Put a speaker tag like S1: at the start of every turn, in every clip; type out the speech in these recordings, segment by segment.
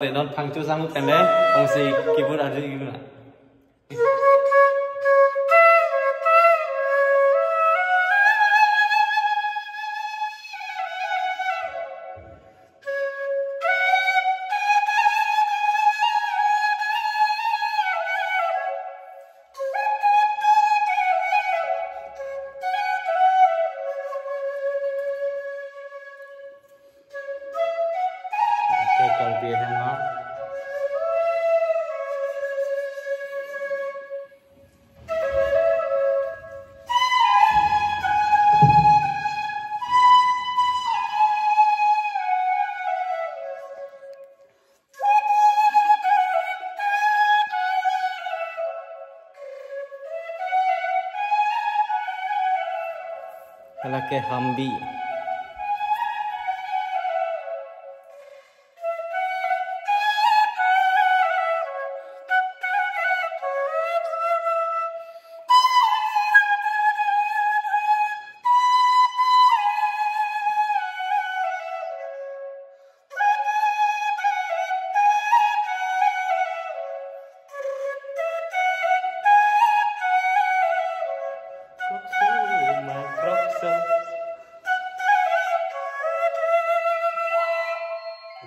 S1: để nó thằng chú sang cái đấy ông si keyboard ada gimana còn bia hàng nó là cái Humvee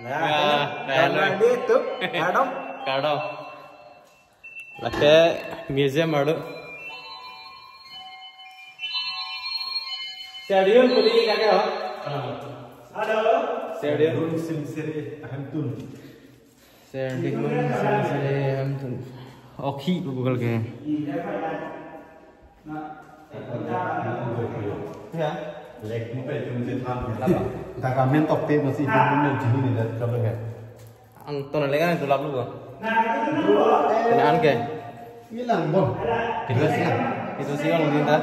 S2: Nah, dia itu
S1: Kado là cái museum ở đó stadium của đi cái đó
S2: ada
S1: stadium
S2: seri Hampton
S1: stadium seri Hampton oke Google ke ya
S2: lek mau pergi ke Thailand tak kami topik masih belum jadi nih dah kalau kan
S1: Anton lagi kan itu lalu kok kenaan ke
S2: hilang bon
S1: itu sih orang minta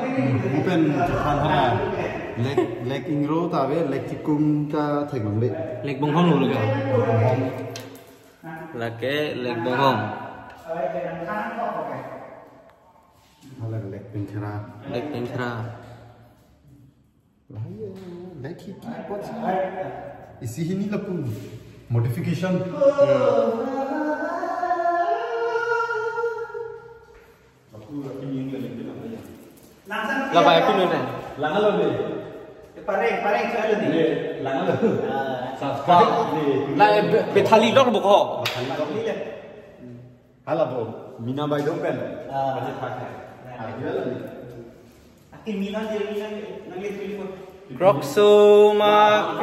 S2: bukan Japan hana lek ingro tapi lek cikum ka thầy ngọc lệ
S1: lek bông hông luôn kìa là cái lek bông hông
S2: hay là lek penchara
S1: lek penchara
S2: lek hiki buat isi ini lah pun modification
S1: là vài phút nữa này
S2: langan lo ni
S3: Pareng saya ada ni.
S2: langan lo
S1: lại bị thali đó là buộc họ
S2: hala bo mina bai dong kan masih pakai dia lah ni
S3: Akin mina dia nangis film.
S1: Crocsoma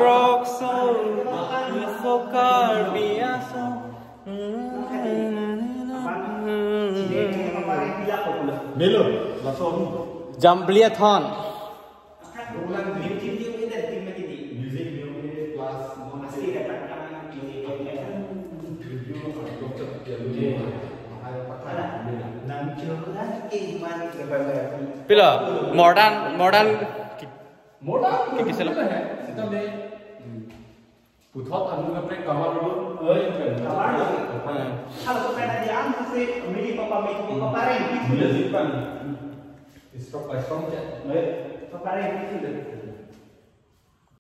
S1: Isokar biasa
S2: melo langsung
S1: Jambliathon
S3: Bulan tim dia ini dan tim lagi ni.
S2: music music plus
S3: Masih dapat nama ini. Nam curang iman kepada.
S1: Bila modern
S2: modal
S1: cái xe lắp
S2: kita ni putot anu ngepek kamar dulu kan
S3: Kalau kepada dia ambil sih, milih papa pareng.
S2: dia simpan stop by stop je
S3: Papa pareng itu.